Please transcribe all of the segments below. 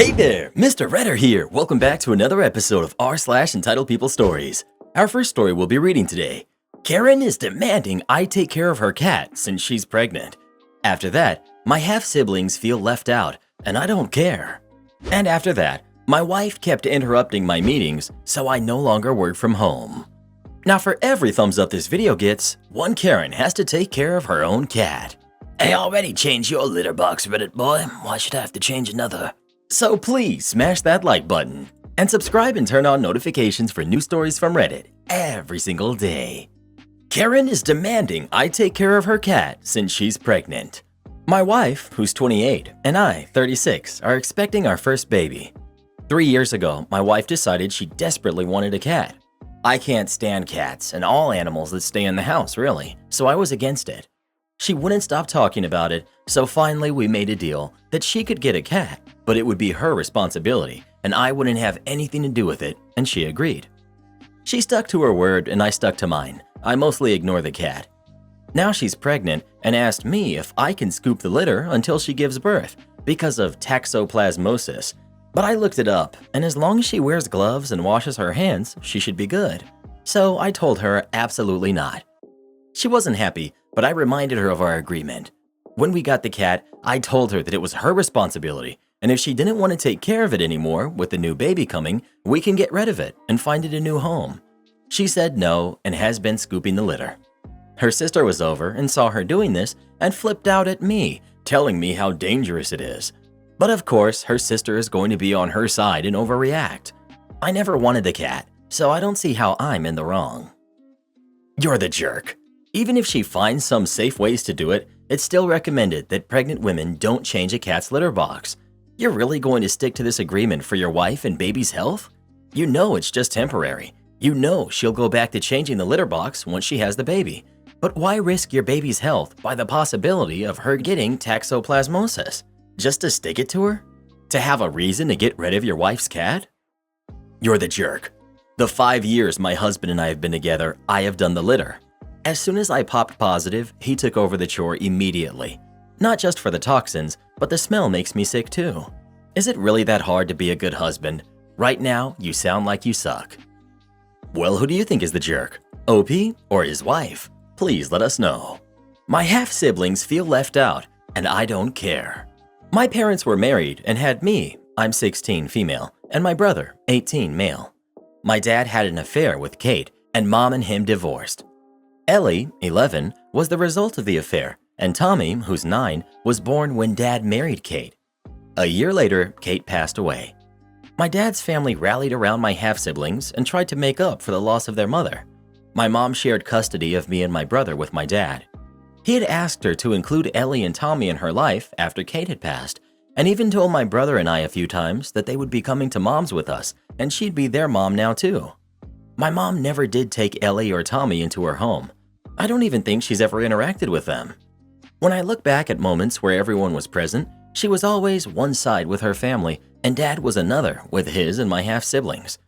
Hey there, Mr. Redder here. Welcome back to another episode of r/Entitled People Stories. Our first story we'll be reading today. Karen is demanding I take care of her cat since she's pregnant. After that, my half-siblings feel left out and I don't care. And after that, my wife kept interrupting my meetings, so I no longer work from home. Now for every thumbs up this video gets, one Karen has to take care of her own cat. I already changed your litter box, Reddit boy. Why should I have to change another? So please smash that like button and subscribe and turn on notifications for new stories from Reddit every single day. Karen is demanding I take care of her cat since she's pregnant. My wife, who's 28, and I, 36, are expecting our first baby. 3 years ago, my wife decided she desperately wanted a cat. I can't stand cats and all animals that stay in the house, really, so I was against it. She wouldn't stop talking about it, so finally we made a deal that she could get a cat, but it would be her responsibility and I wouldn't have anything to do with it, and she agreed. She stuck to her word and I stuck to mine. I mostly ignore the cat. Now she's pregnant and asked me if I can scoop the litter until she gives birth because of toxoplasmosis, but I looked it up and as long as she wears gloves and washes her hands, she should be good. So I told her absolutely not. She wasn't happy, but I reminded her of our agreement. When we got the cat, I told her that it was her responsibility, and if she didn't want to take care of it anymore with the new baby coming, we can get rid of it and find it a new home. She said no and has been scooping the litter. Her sister was over and saw her doing this and flipped out at me, telling me how dangerous it is. But of course, her sister is going to be on her side and overreact. I never wanted the cat, so I don't see how I'm in the wrong. You're the jerk. Even if she finds some safe ways to do it, it's still recommended that pregnant women don't change a cat's litter box. You're really going to stick to this agreement for your wife and baby's health? You know it's just temporary. You know she'll go back to changing the litter box once she has the baby. But why risk your baby's health by the possibility of her getting toxoplasmosis? Just to stick it to her? To have a reason to get rid of your wife's cat? You're the jerk. The 5 years my husband and I have been together, I have done the litter. As soon as I popped positive, he took over the chore immediately. Not just for the toxins, but the smell makes me sick too. Is it really that hard to be a good husband? Right now, you sound like you suck. Well, who do you think is the jerk? OP or his wife? Please let us know. My half-siblings feel left out, and I don't care. My parents were married and had me, I'm 16 female, and my brother, 18 male. My dad had an affair with Kate, and mom and him divorced. Ellie, 11, was the result of the affair, and Tommy, who's 9, was born when Dad married Kate. A year later, Kate passed away. My dad's family rallied around my half-siblings and tried to make up for the loss of their mother. My mom shared custody of me and my brother with my dad. He had asked her to include Ellie and Tommy in her life after Kate had passed, and even told my brother and I a few times that they would be coming to mom's with us, and she'd be their mom now too. My mom never did take Ellie or Tommy into her home. I don't even think she's ever interacted with them. When I look back at moments where everyone was present, she was always one side with her family and Dad was another with his and my half-siblings.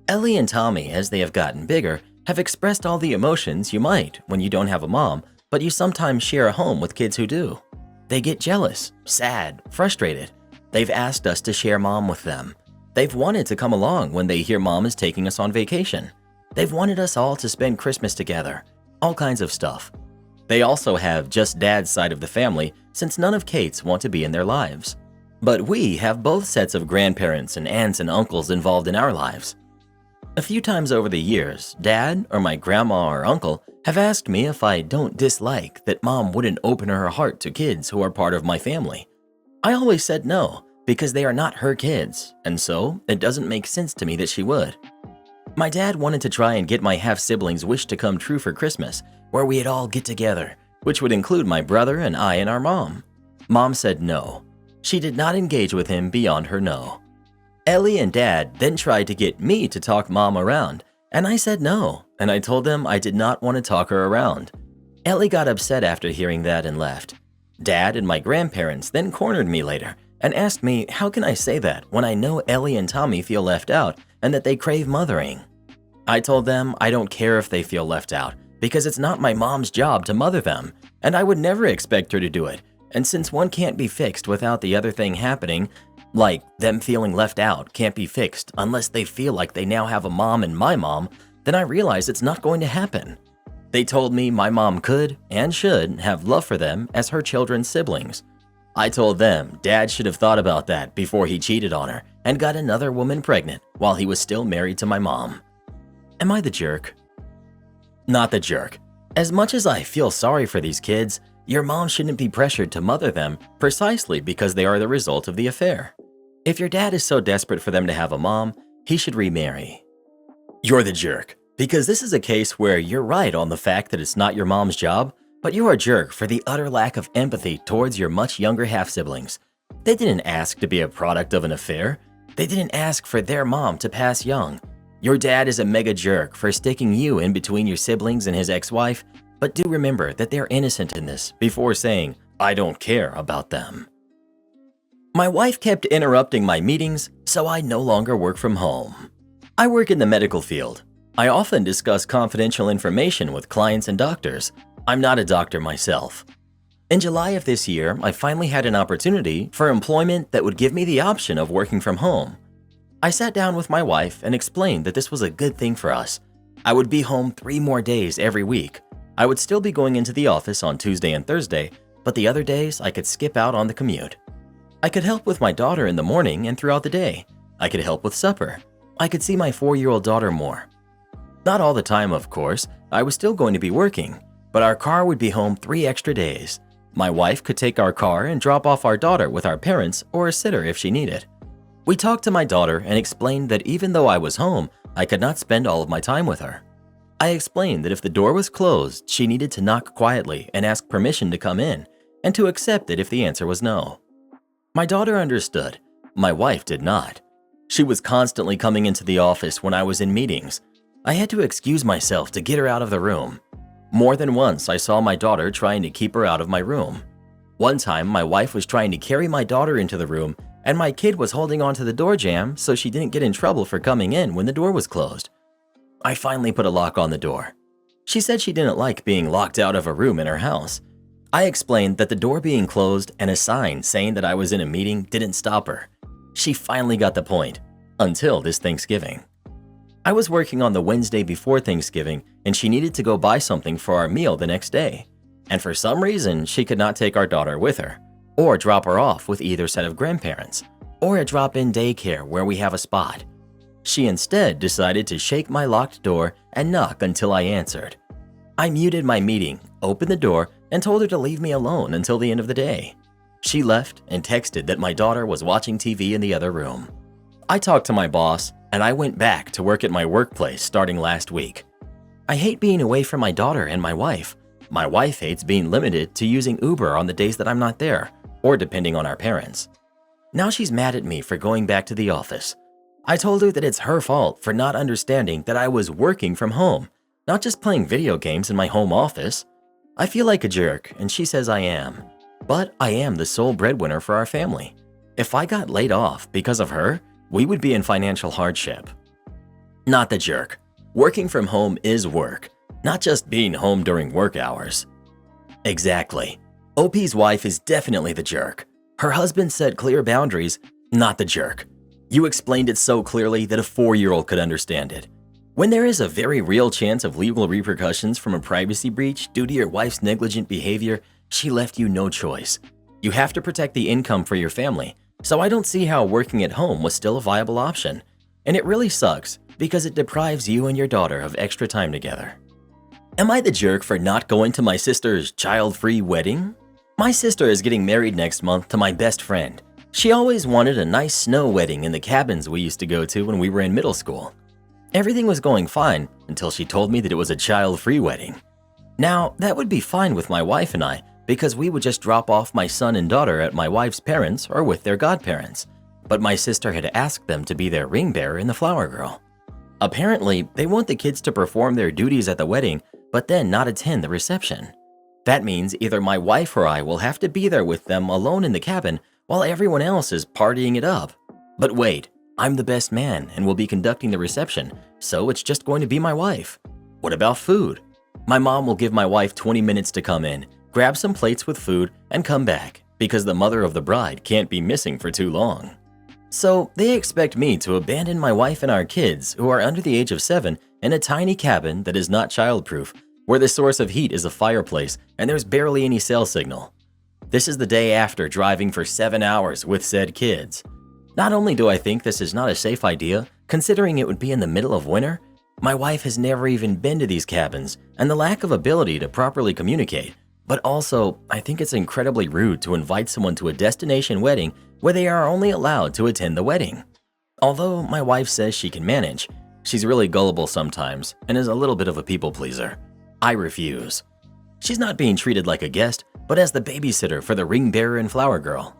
Ellie and Tommy, as they have gotten bigger, have expressed all the emotions you might when you don't have a mom, but you sometimes share a home with kids who do. They get jealous, sad, frustrated. They've asked us to share mom with them. They've wanted to come along when they hear mom is taking us on vacation. They've wanted us all to spend Christmas together. All kinds of stuff. They also have just Dad's side of the family since none of Kate's want to be in their lives. But we have both sets of grandparents and aunts and uncles involved in our lives. A few times over the years, Dad or my grandma or uncle have asked me if I don't dislike that mom wouldn't open her heart to kids who are part of my family. I always said no, because they are not her kids, and so it doesn't make sense to me that she would. My dad wanted to try and get my half-siblings' wish to come true for Christmas, where we'd all get together, which would include my brother and I and our mom. Mom said no. She did not engage with him beyond her no. Ellie and Dad then tried to get me to talk mom around, and I said no, and I told them I did not want to talk her around. Ellie got upset after hearing that and left. Dad and my grandparents then cornered me later and asked me how can I say that when I know Ellie and Tommy feel left out and that they crave mothering. I told them I don't care if they feel left out because it's not my mom's job to mother them, and I would never expect her to do it, and since one can't be fixed without the other thing happening, Like them feeling left out can't be fixed unless they feel like they now have a mom and my mom, then I realized it's not going to happen. They told me my mom could and should have love for them as her children's siblings. I told them Dad should have thought about that before he cheated on her and got another woman pregnant while he was still married to my mom. Am I the jerk? Not the jerk. As much as I feel sorry for these kids, your mom shouldn't be pressured to mother them precisely because they are the result of the affair. If your dad is so desperate for them to have a mom, he should remarry. You're the jerk, because this is a case where you're right on the fact that it's not your mom's job, but you're a jerk for the utter lack of empathy towards your much younger half-siblings. They didn't ask to be a product of an affair. They didn't ask for their mom to pass young. Your dad is a mega jerk for sticking you in between your siblings and his ex-wife, but do remember that they're innocent in this before saying, I don't care about them. My wife kept interrupting my meetings, so I no longer work from home. I work in the medical field. I often discuss confidential information with clients and doctors. I'm not a doctor myself. In July of this year, I finally had an opportunity for employment that would give me the option of working from home. I sat down with my wife and explained that this was a good thing for us. I would be home 3 more days every week. I would still be going into the office on Tuesday and Thursday, but the other days I could skip out on the commute. I could help with my daughter in the morning and throughout the day. I could help with supper. I could see my 4-year-old daughter more. Not all the time, of course. I was still going to be working, but our car would be home 3 extra days. My wife could take our car and drop off our daughter with our parents or a sitter if she needed. We talked to my daughter and explained that even though I was home, I could not spend all of my time with her. I explained that if the door was closed, she needed to knock quietly and ask permission to come in, and to accept it if the answer was no. My daughter understood. My wife did not. She was constantly coming into the office when I was in meetings. I had to excuse myself to get her out of the room. More than once, I saw my daughter trying to keep her out of my room. One time, my wife was trying to carry my daughter into the room, and my kid was holding onto the door jamb so she didn't get in trouble for coming in when the door was closed. I finally put a lock on the door. She said she didn't like being locked out of a room in her house. I explained that the door being closed and a sign saying that I was in a meeting didn't stop her. She finally got the point, until this Thanksgiving. I was working on the Wednesday before Thanksgiving, and she needed to go buy something for our meal the next day. And for some reason, she could not take our daughter with her, or drop her off with either set of grandparents, or a drop-in daycare where we have a spot. She instead decided to shake my locked door and knock until I answered. I muted my meeting, opened the door, and told her to leave me alone until the end of the day. She left and texted that my daughter was watching TV in the other room. I talked to my boss, and I went back to work at my workplace starting last week. I hate being away from my daughter and my wife. My wife hates being limited to using Uber on the days that I'm not there, or depending on our parents. Now she's mad at me for going back to the office. I told her that it's her fault for not understanding that I was working from home, not just playing video games in my home office. I feel like a jerk, and she says I am. But I am the sole breadwinner for our family. If I got laid off because of her, we would be in financial hardship. Not the jerk. Working from home is work, not just being home during work hours. Exactly. OP's wife is definitely the jerk. Her husband set clear boundaries, not the jerk. You explained it so clearly that a 4-year-old could understand it. When there is a very real chance of legal repercussions from a privacy breach due to your wife's negligent behavior, she left you no choice. You have to protect the income for your family, so I don't see how working at home was still a viable option. And it really sucks because it deprives you and your daughter of extra time together. Am I the jerk for not going to my sister's child-free wedding? My sister is getting married next month to my best friend. She always wanted a nice snow wedding in the cabins we used to go to when we were in middle school. Everything was going fine until she told me that it was a child-free wedding. Now, that would be fine with my wife and I because we would just drop off my son and daughter at my wife's parents or with their godparents. But my sister had asked them to be their ring bearer and the flower girl. Apparently, they want the kids to perform their duties at the wedding, but then not attend the reception. That means either my wife or I will have to be there with them alone in the cabin while everyone else is partying it up. But wait, I'm the best man and will be conducting the reception, so it's just going to be my wife. What about food? My mom will give my wife 20 minutes to come in, grab some plates with food, and come back because the mother of the bride can't be missing for too long. So they expect me to abandon my wife and our kids, who are under the age of 7, in a tiny cabin that is not childproof, where the source of heat is a fireplace and there's barely any cell signal. This is the day after driving for 7 hours with said kids. Not only do I think this is not a safe idea, considering it would be in the middle of winter, my wife has never even been to these cabins and the lack of ability to properly communicate, but also I think it's incredibly rude to invite someone to a destination wedding where they are only allowed to attend the wedding. Although my wife says she can manage, she's really gullible sometimes and is a little bit of a people pleaser. I refuse. She's not being treated like a guest, but as the babysitter for the ring bearer and flower girl.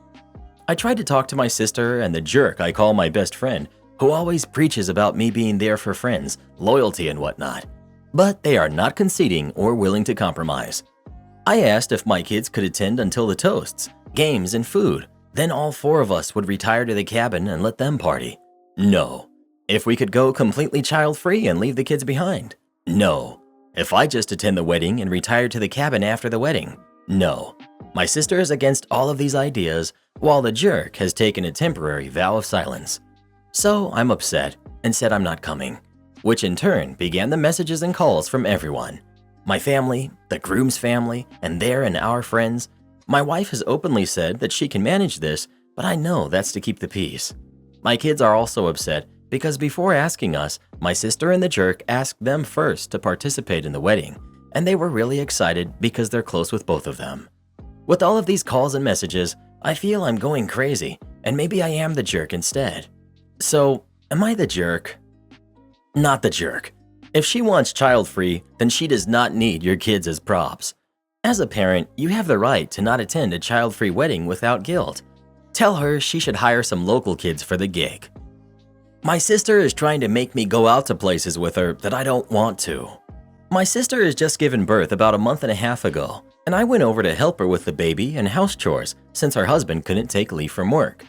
I tried to talk to my sister and the jerk I call my best friend, who always preaches about me being there for friends, loyalty and whatnot, but they are not conceding or willing to compromise. I asked if my kids could attend until the toasts, games, and food. Then all 4 of us would retire to the cabin and let them party. No. If we could go completely child-free and leave the kids behind. No. If I just attend the wedding and retire to the cabin after the wedding. No. My sister is against all of these ideas, while the jerk has taken a temporary vow of silence. So I'm upset and said I'm not coming, which in turn began the messages and calls from everyone. My family, the groom's family, and their and our friends. My wife has openly said that she can manage this, but I know that's to keep the peace. My kids are also upset because before asking us, my sister and the jerk asked them first to participate in the wedding, and they were really excited because they're close with both of them. With all of these calls and messages, I feel I'm going crazy, and maybe I am the jerk instead. So, am I the jerk? Not the jerk. If she wants child-free, then she does not need your kids as props. As a parent, you have the right to not attend a child-free wedding without guilt. Tell her she should hire some local kids for the gig. My sister is trying to make me go out to places with her that I don't want to. My sister has just given birth about a month and a half ago, and I went over to help her with the baby and house chores since her husband couldn't take leave from work.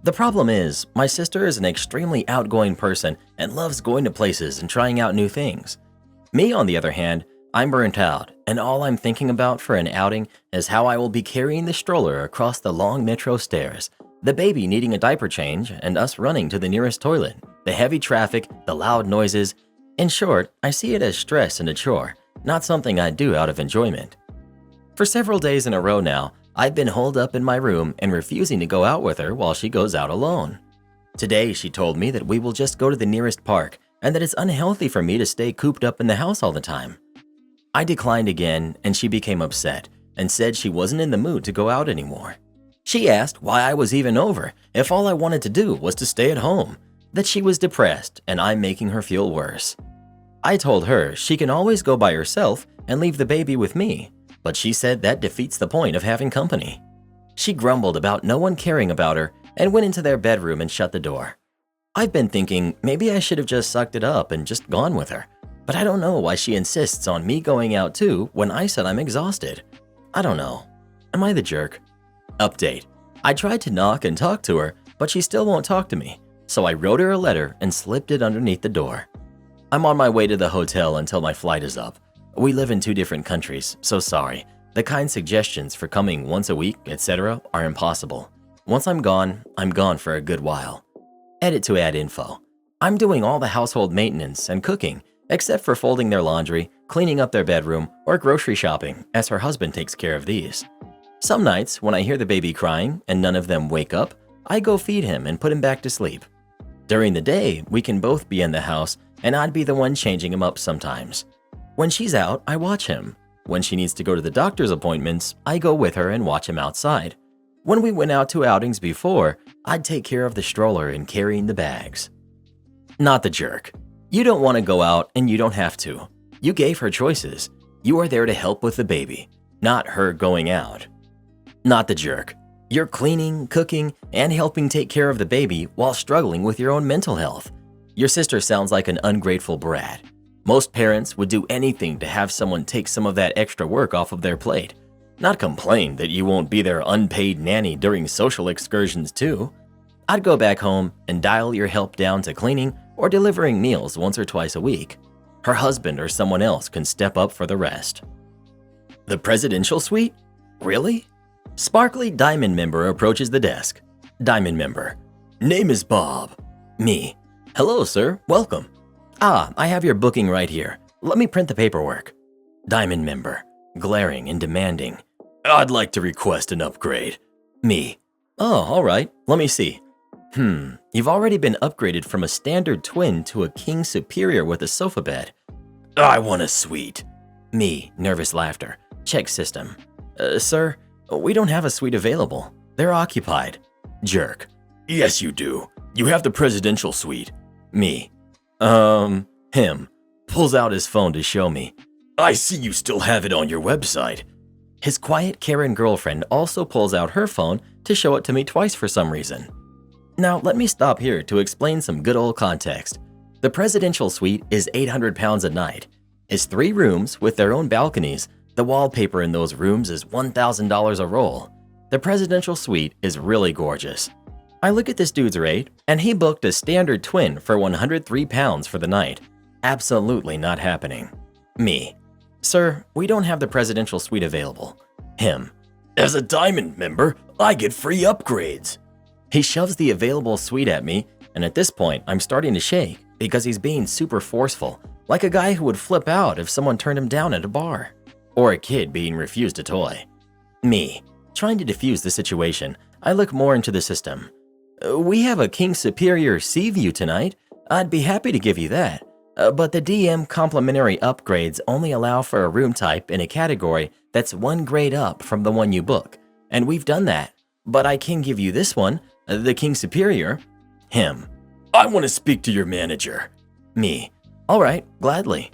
The problem is, my sister is an extremely outgoing person and loves going to places and trying out new things. Me, on the other hand, I'm burnt out, and all I'm thinking about for an outing is how I will be carrying the stroller across the long metro stairs, the baby needing a diaper change, and us running to the nearest toilet, the heavy traffic, the loud noises. In short, I see it as stress and a chore, not something I do out of enjoyment. For several days in a row now, I've been holed up in my room and refusing to go out with her while she goes out alone. Today, she told me that we will just go to the nearest park and that it's unhealthy for me to stay cooped up in the house all the time. I declined again, and she became upset and said she wasn't in the mood to go out anymore. She asked why I was even over if all I wanted to do was to stay at home, that she was depressed and I'm making her feel worse. I told her she can always go by herself and leave the baby with me, but she said that defeats the point of having company. She grumbled about no one caring about her and went into their bedroom and shut the door. I've been thinking maybe I should have just sucked it up and just gone with her, but I don't know why she insists on me going out too when I said I'm exhausted. I don't know. Am I the jerk? Update. I tried to knock and talk to her, but she still won't talk to me, so I wrote her a letter and slipped it underneath the door. I'm on my way to the hotel until my flight is up. We live in 2 different countries, so sorry. The kind suggestions for coming once a week, etc. are impossible. Once I'm gone for a good while. Edit to add info. I'm doing all the household maintenance and cooking, except for folding their laundry, cleaning up their bedroom, or grocery shopping, as her husband takes care of these. Some nights, when I hear the baby crying and none of them wake up, I go feed him and put him back to sleep. During the day, we can both be in the house, and I'd be the one changing him up sometimes. When she's out, I watch him. When she needs to go to the doctor's appointments, I go with her and watch him outside. When we went out to outings before, I'd take care of the stroller and carrying the bags. Not the jerk. You don't want to go out and you don't have to. You gave her choices. You are there to help with the baby, not her going out. Not the jerk. You're cleaning, cooking, and helping take care of the baby while struggling with your own mental health. Your sister sounds like an ungrateful brat. Most parents would do anything to have someone take some of that extra work off of their plate, not complain that you won't be their unpaid nanny during social excursions too. I'd go back home and dial your help down to cleaning or delivering meals once or twice a week. Her husband or someone else can step up for the rest. The presidential suite? Really? Sparkly Diamond member approaches the desk. Diamond member. Name is Bob. Me. Hello, sir. Welcome. I have your booking right here. Let me print the paperwork. Diamond member. Glaring and demanding. I'd like to request an upgrade. Me. Oh, all right. Let me see. You've already been upgraded from a standard twin to a king superior with a sofa bed. I want a suite. Me. Nervous laughter. Check system. Sir, we don't have a suite available. They're occupied. Jerk. Yes, you do. You have the presidential suite. Me. Him. Pulls out his phone to show me. I see you still have it on your website. His quiet Karen girlfriend also pulls out her phone to show it to me twice for some reason. Now, let me stop here to explain some good old context. The presidential suite is £800 a night. It's 3 rooms with their own balconies. The wallpaper in those rooms is $1,000 a roll. The presidential suite is really gorgeous. I look at this dude's rate, and he booked a standard twin for £103 for the night. Absolutely not happening. Me. Sir, we don't have the presidential suite available. Him. As a diamond member, I get free upgrades. He shoves the available suite at me, and at this point, I'm starting to shake because he's being super forceful, like a guy who would flip out if someone turned him down at a bar, or a kid being refused a toy. Me. Trying to defuse the situation, I look more into the system. We have a King Superior Sea View tonight. I'd be happy to give you that. But the DM complimentary upgrades only allow for a room type in a category that's 1 grade up from the one you book, and we've done that. But I can give you this one, the King Superior. Him. I want to speak to your manager. Me. All right, gladly.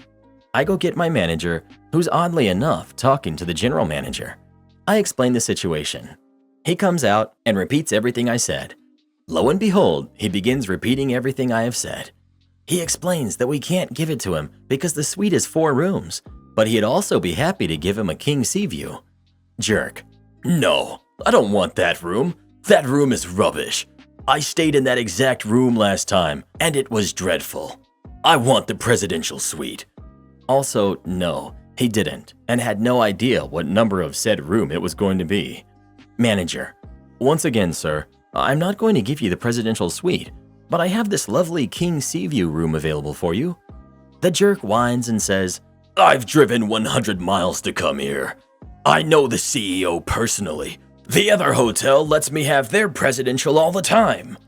I go get my manager, who's oddly enough talking to the general manager. I explain the situation. He comes out and repeats everything I said. Lo and behold, he begins repeating everything I have said. He explains that we can't give it to him because the suite is 4 rooms, but he'd also be happy to give him a king sea view. Jerk. No, I don't want that room. That room is rubbish. I stayed in that exact room last time, and it was dreadful. I want the presidential suite. Also, no, he didn't, and had no idea what number of said room it was going to be. Manager. Once again, sir, I'm not going to give you the presidential suite, but I have this lovely King Sea View room available for you. The jerk whines and says, I've driven 100 miles to come here. I know the CEO personally. The other hotel lets me have their presidential all the time.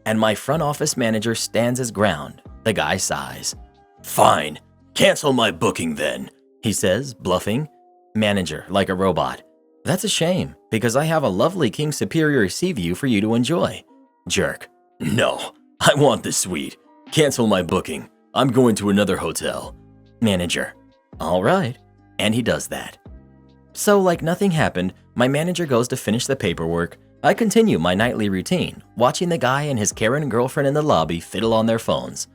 And my front office manager stands his ground. The guy sighs. Fine, cancel my booking then, he says, bluffing. Manager, like a robot. That's a shame, because I have a lovely King Superior Sea View for you to enjoy. Jerk. No, I want the suite. Cancel my booking. I'm going to another hotel. Manager. All right. And he does that. So like nothing happened, my manager goes to finish the paperwork. I continue my nightly routine, watching the guy and his Karen girlfriend in the lobby fiddle on their phones.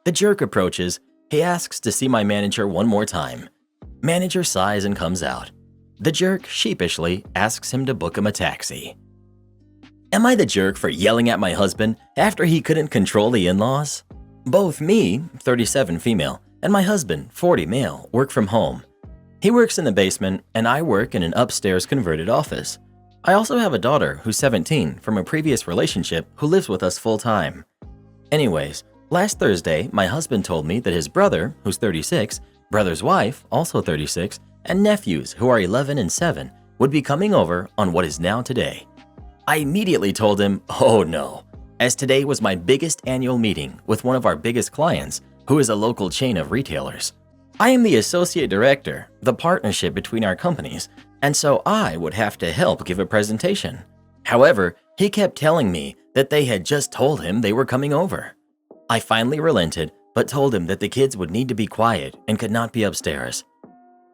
The jerk approaches. He asks to see my manager one more time. Manager sighs and comes out. The jerk sheepishly asks him to book him a taxi. Am I the jerk for yelling at my husband after he couldn't control the in-laws? Both me, 37 female, and my husband, 40 male, work from home. He works in the basement, and I work in an upstairs converted office. I also have a daughter who's 17 from a previous relationship who lives with us full-time. Anyways, last Thursday, my husband told me that his brother, who's 36, brother's wife, also 36, and nephews, who are 11 and 7, would be coming over on what is now today. I immediately told him, oh no, as today was my biggest annual meeting with one of our biggest clients, who is a local chain of retailers. I am the associate director, the partnership between our companies, and so I would have to help give a presentation. However, he kept telling me that they had just told him they were coming over. I finally relented, but told him that the kids would need to be quiet and could not be upstairs.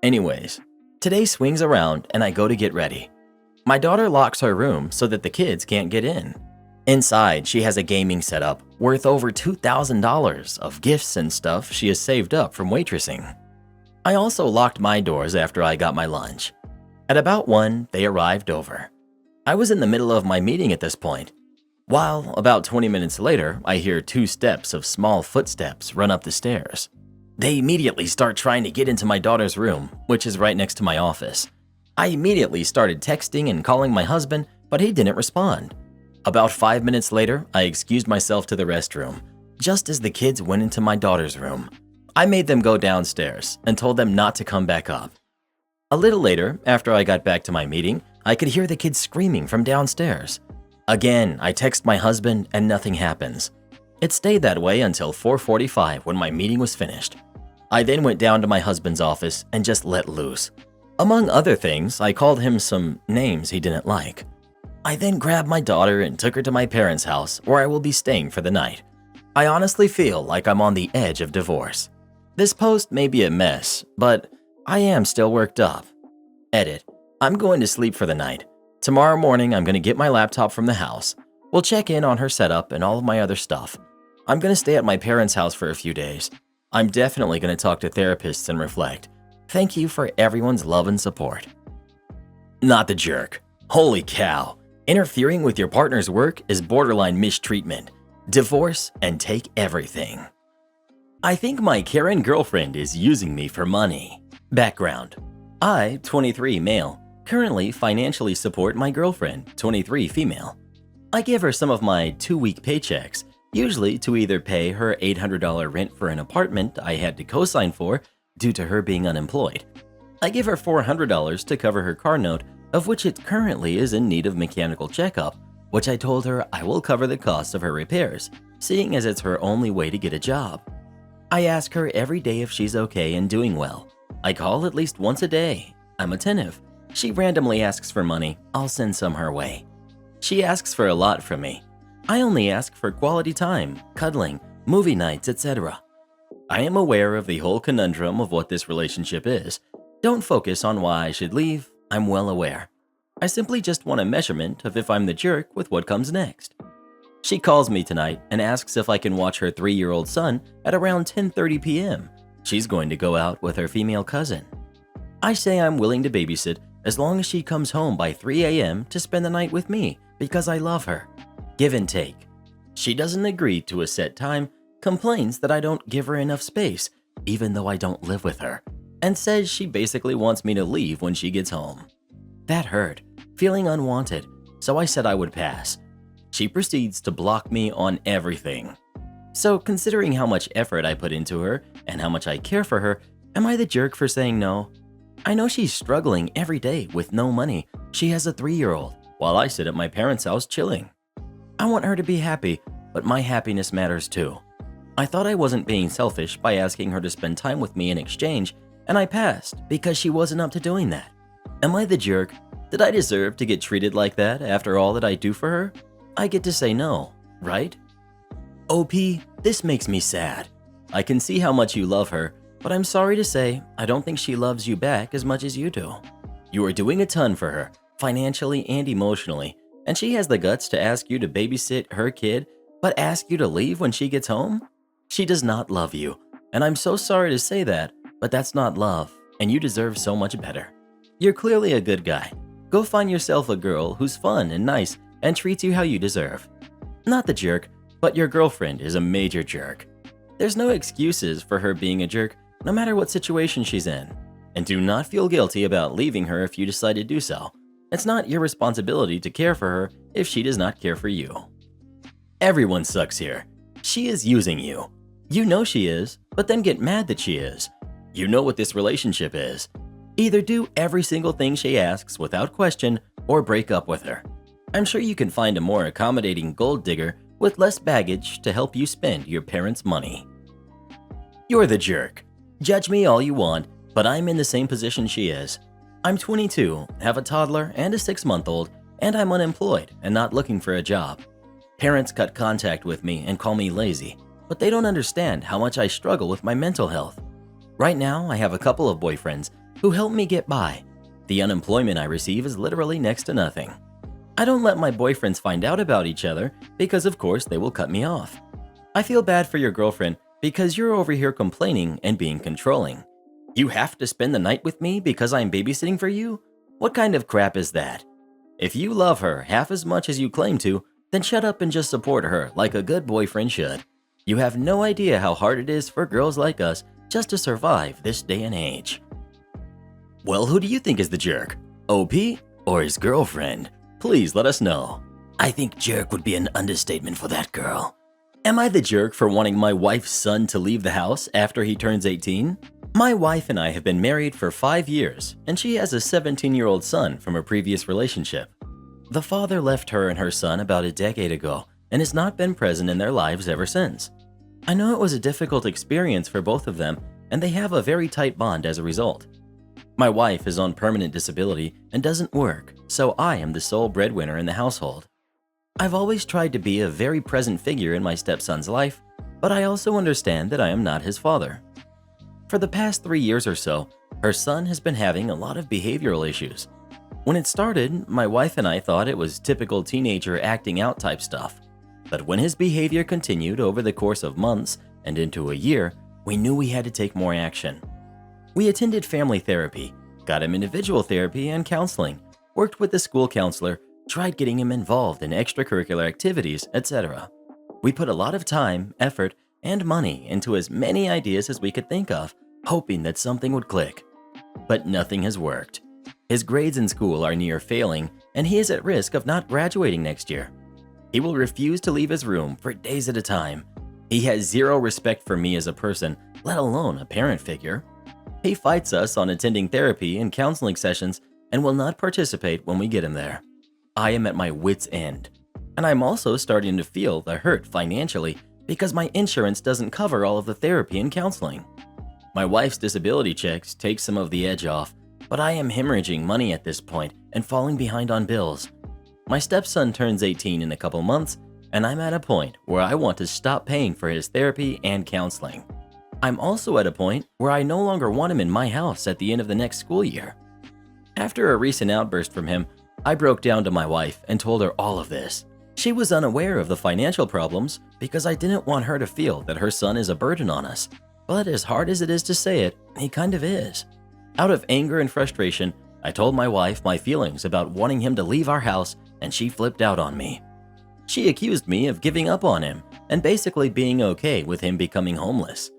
Anyways, today swings around and I go to get ready. My daughter locks her room so that the kids can't get in. Inside, she has a gaming setup worth over $2,000 of gifts and stuff she has saved up from waitressing. I also locked my doors after I got my lunch. At about 1, they arrived over. I was in the middle of my meeting at this point. While, about 20 minutes later, I hear 2 steps of small footsteps run up the stairs. They immediately start trying to get into my daughter's room, which is right next to my office. I immediately started texting and calling my husband, but he didn't respond. About 5 minutes later, I excused myself to the restroom, just as the kids went into my daughter's room. I made them go downstairs and told them not to come back up. A little later, after I got back to my meeting, I could hear the kids screaming from downstairs. Again, I text my husband and nothing happens. It stayed that way until 4:45 when my meeting was finished. I then went down to my husband's office and just let loose. Among other things, I called him some names he didn't like. I then grabbed my daughter and took her to my parents' house where I will be staying for the night. I honestly feel like I'm on the edge of divorce. This post may be a mess, but I am still worked up. Edit. I'm going to sleep for the night. Tomorrow morning, I'm going to get my laptop from the house. We'll check in on her setup and all of my other stuff. I'm going to stay at my parents' house for a few days. I'm definitely going to talk to therapists and reflect. Thank you for everyone's love and support. Not the jerk. Holy cow. Interfering with your partner's work is borderline mistreatment. Divorce and take everything. I think my Karen girlfriend is using me for money. Background. I, 23 male, currently financially support my girlfriend, 23 female. I give her some of my 2-week paychecks, usually to either pay her $800 rent for an apartment I had to co-sign for due to her being unemployed. I give her $400 to cover her car note, of which it currently is in need of mechanical checkup, which I told her I will cover the cost of her repairs, seeing as it's her only way to get a job. I ask her every day if she's okay and doing well. I call at least once a day. I'm attentive. She randomly asks for money. I'll send some her way. She asks for a lot from me. I only ask for quality time, cuddling, movie nights, etc. I am aware of the whole conundrum of what this relationship is. Don't focus on why I should leave. I'm well aware. I simply just want a measurement of if I'm the jerk with what comes next. She calls me tonight and asks if I can watch her 3-year-old son at around 10:30 p.m. She's going to go out with her female cousin. I say I'm willing to babysit as long as she comes home by 3 a.m. to spend the night with me because I love her. Give and take. She doesn't agree to a set time, complains that I don't give her enough space, even though I don't live with her, and says she basically wants me to leave when she gets home. That hurt, feeling unwanted, so I said I would pass. She proceeds to block me on everything. So considering how much effort I put into her and how much I care for her, am I the jerk for saying no? I know she's struggling every day with no money. She has a 3-year-old, while I sit at my parents' house chilling. I want her to be happy, but my happiness matters too. I thought I wasn't being selfish by asking her to spend time with me in exchange, and I passed because she wasn't up to doing that. Am I the jerk? Did I deserve to get treated like that after all that I do for her? I get to say no, right? OP, this makes me sad. I can see how much you love her, but I'm sorry to say I don't think she loves you back as much as you do. You are doing a ton for her, financially and emotionally, and she has the guts to ask you to babysit her kid, but ask you to leave when she gets home? She does not love you, and I'm so sorry to say that, but that's not love, and you deserve so much better. You're clearly a good guy. Go find yourself a girl who's fun and nice and treats you how you deserve. Not the jerk, but your girlfriend is a major jerk. There's no excuses for her being a jerk, no matter what situation she's in. And do not feel guilty about leaving her if you decide to do so. It's not your responsibility to care for her if she does not care for you. Everyone sucks here. She is using you. You know she is, but then get mad that she is. You know what this relationship is. Either do every single thing she asks without question or break up with her. I'm sure you can find a more accommodating gold digger with less baggage to help you spend your parents' money. You're the jerk. Judge me all you want, but I'm in the same position she is. I'm 22, have a toddler and a 6-month-old, and I'm unemployed and not looking for a job. Parents cut contact with me and call me lazy, but they don't understand how much I struggle with my mental health. Right now, I have a couple of boyfriends who help me get by. The unemployment I receive is literally next to nothing. I don't let my boyfriends find out about each other because of course they will cut me off. I feel bad for your girlfriend because you're over here complaining and being controlling. You have to spend the night with me because I'm babysitting for you? What kind of crap is that? If you love her half as much as you claim to, then shut up and just support her like a good boyfriend should. You have no idea how hard it is for girls like us just to survive this day and age. Well, who do you think is the jerk? OP or his girlfriend? Please let us know. I think jerk would be an understatement for that girl. Am I the jerk for wanting my wife's son to leave the house after he turns 18? My wife and I have been married for 5 years, and she has a 17-year-old son from a previous relationship. The father left her and her son about a decade ago and has not been present in their lives ever since. I know it was a difficult experience for both of them, and they have a very tight bond as a result. My wife is on permanent disability and doesn't work, so I am the sole breadwinner in the household. I've always tried to be a very present figure in my stepson's life, but I also understand that I am not his father. For the past 3 years or so, her son has been having a lot of behavioral issues. When it started, my wife and I thought it was typical teenager acting out type stuff. But when his behavior continued over the course of months and into a year, we knew we had to take more action. We attended family therapy, got him individual therapy and counseling, worked with the school counselor, tried getting him involved in extracurricular activities, etc. We put a lot of time, effort, and money into as many ideas as we could think of, hoping that something would click. But nothing has worked. His grades in school are near failing, and he is at risk of not graduating next year. He will refuse to leave his room for days at a time. He has zero respect for me as a person, let alone a parent figure. He fights us on attending therapy and counseling sessions and will not participate when we get him there. I am at my wit's end. And I'm also starting to feel the hurt financially because my insurance doesn't cover all of the therapy and counseling. My wife's disability checks take some of the edge off, but I am hemorrhaging money at this point and falling behind on bills. My stepson turns 18 in a couple months, and I'm at a point where I want to stop paying for his therapy and counseling. I'm also at a point where I no longer want him in my house at the end of the next school year. After a recent outburst from him, I broke down to my wife and told her all of this. She was unaware of the financial problems because I didn't want her to feel that her son is a burden on us. But as hard as it is to say it, he kind of is. Out of anger and frustration, I told my wife my feelings about wanting him to leave our house, and she flipped out on me. She accused me of giving up on him and basically being okay with him becoming homeless.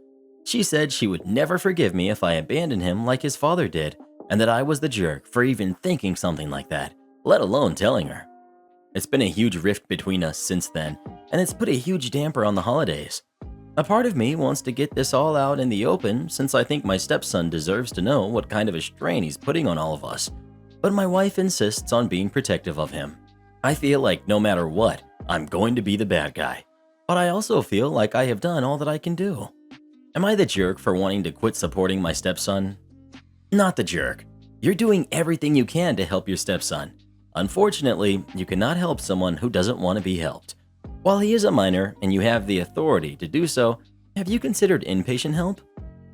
She said she would never forgive me if I abandoned him like his father did, and that I was the jerk for even thinking something like that, let alone telling her. It's been a huge rift between us since then, and it's put a huge damper on the holidays. A part of me wants to get this all out in the open since I think my stepson deserves to know what kind of a strain he's putting on all of us. But my wife insists on being protective of him. I feel like no matter what, I'm going to be the bad guy. But I also feel like I have done all that I can do. Am I the jerk for wanting to quit supporting my stepson? Not the jerk. You're doing everything you can to help your stepson. Unfortunately, you cannot help someone who doesn't want to be helped. While he is a minor and you have the authority to do so, have you considered inpatient help?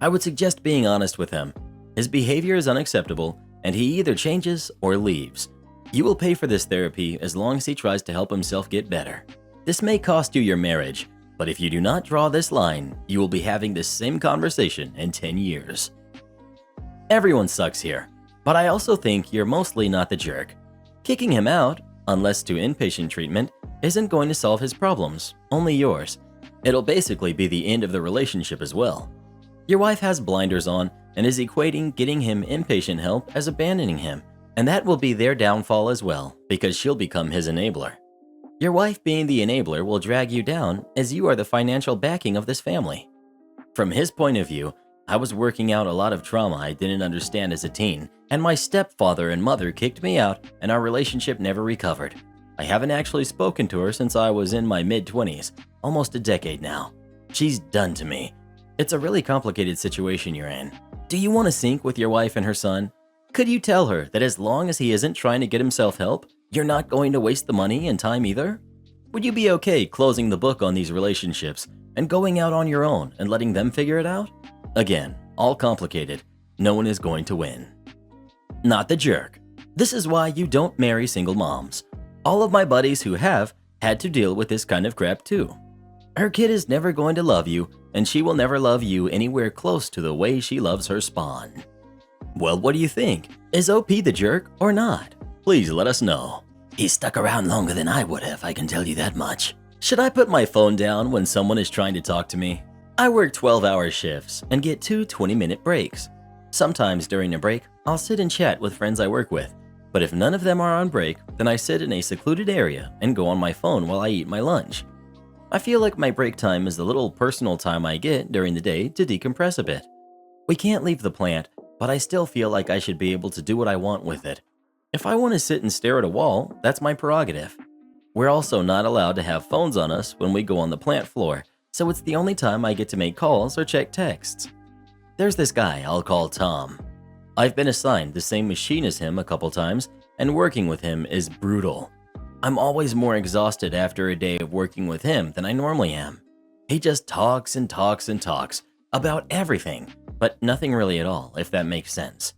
I would suggest being honest with him. His behavior is unacceptable, and he either changes or leaves. You will pay for this therapy as long as he tries to help himself get better. This may cost you your marriage, but if you do not draw this line, you will be having this same conversation in 10 years. Everyone sucks here, but I also think you're mostly not the jerk. Kicking him out, unless to inpatient treatment, isn't going to solve his problems, only yours. It'll basically be the end of the relationship as well. Your wife has blinders on and is equating getting him inpatient help as abandoning him, and that will be their downfall as well because she'll become his enabler. Your wife being the enabler will drag you down as you are the financial backing of this family. From his point of view, I was working out a lot of trauma I didn't understand as a teen, and my stepfather and mother kicked me out and our relationship never recovered. I haven't actually spoken to her since I was in my mid-20s, almost a decade now. She's done to me. It's a really complicated situation you're in. Do you want to sync with your wife and her son? Could you tell her that as long as he isn't trying to get himself help, you're not going to waste the money and time either? Would you be okay closing the book on these relationships and going out on your own and letting them figure it out? Again, all complicated. No one is going to win. Not the jerk. This is why you don't marry single moms. All of my buddies who have had to deal with this kind of crap too. Her kid is never going to love you, and she will never love you anywhere close to the way she loves her spawn. Well, what do you think? Is OP the jerk or not? Please let us know. He stuck around longer than I would have, I can tell you that much. Should I put my phone down when someone is trying to talk to me? I work 12-hour shifts and get 2 20-minute breaks. Sometimes during a break, I'll sit and chat with friends I work with. But if none of them are on break, then I sit in a secluded area and go on my phone while I eat my lunch. I feel like my break time is the little personal time I get during the day to decompress a bit. We can't leave the plant, but I still feel like I should be able to do what I want with it. If I want to sit and stare at a wall, that's my prerogative. We're also not allowed to have phones on us when we go on the plant floor, so it's the only time I get to make calls or check texts. There's this guy I'll call Tom. I've been assigned the same machine as him a couple times, and working with him is brutal. I'm always more exhausted after a day of working with him than I normally am. He just talks and talks and talks about everything, but nothing really at all, if that makes sense.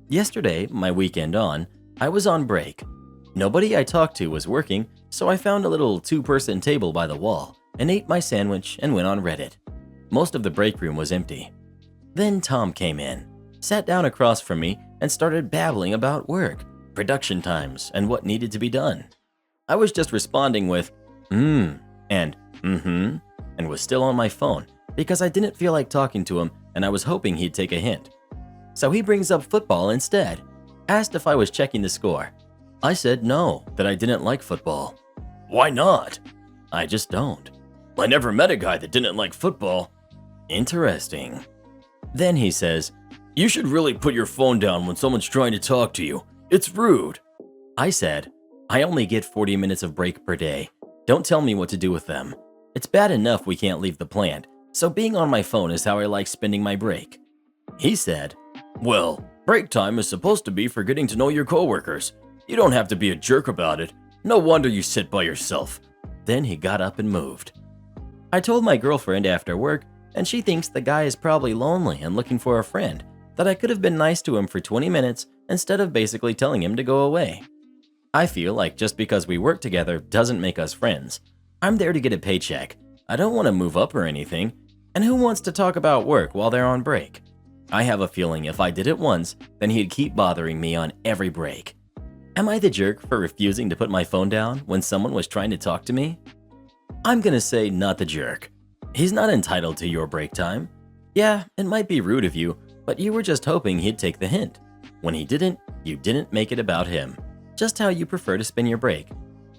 Yesterday, my weekend on, I was on break. Nobody I talked to was working, so I found a little two-person table by the wall and ate my sandwich and went on Reddit. Most of the break room was empty. Then Tom came in, sat down across from me, and started babbling about work, production times, and what needed to be done. I was just responding with, and and was still on my phone because I didn't feel like talking to him and I was hoping he'd take a hint. So he brings up football instead, asked if I was checking the score. I said no, that I didn't like football. Why not? I just don't. I never met a guy that didn't like football. Interesting. Then he says, you should really put your phone down when someone's trying to talk to you. It's rude. I said, I only get 40 minutes of break per day. Don't tell me what to do with them. It's bad enough we can't leave the plant, so being on my phone is how I like spending my break. He said, well, break time is supposed to be for getting to know your coworkers. You don't have to be a jerk about it. No wonder you sit by yourself. Then he got up and moved. I told my girlfriend after work, and she thinks the guy is probably lonely and looking for a friend, that I could have been nice to him for 20 minutes instead of basically telling him to go away. I feel like just because we work together doesn't make us friends. I'm there to get a paycheck. I don't want to move up or anything. And who wants to talk about work while they're on break? I have a feeling if I did it once, then he'd keep bothering me on every break. Am I the jerk for refusing to put my phone down when someone was trying to talk to me? I'm gonna say not the jerk. He's not entitled to your break time. Yeah, it might be rude of you, but you were just hoping he'd take the hint. When he didn't, you didn't make it about him. Just how you prefer to spend your break.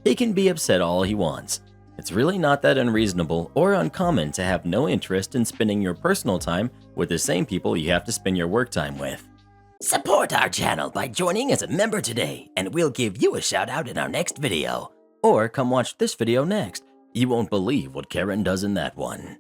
He can be upset all he wants. It's really not that unreasonable or uncommon to have no interest in spending your personal time with the same people you have to spend your work time with. Support our channel by joining as a member today, and we'll give you a shout out in our next video. Or come watch this video next. You won't believe what Karen does in that one.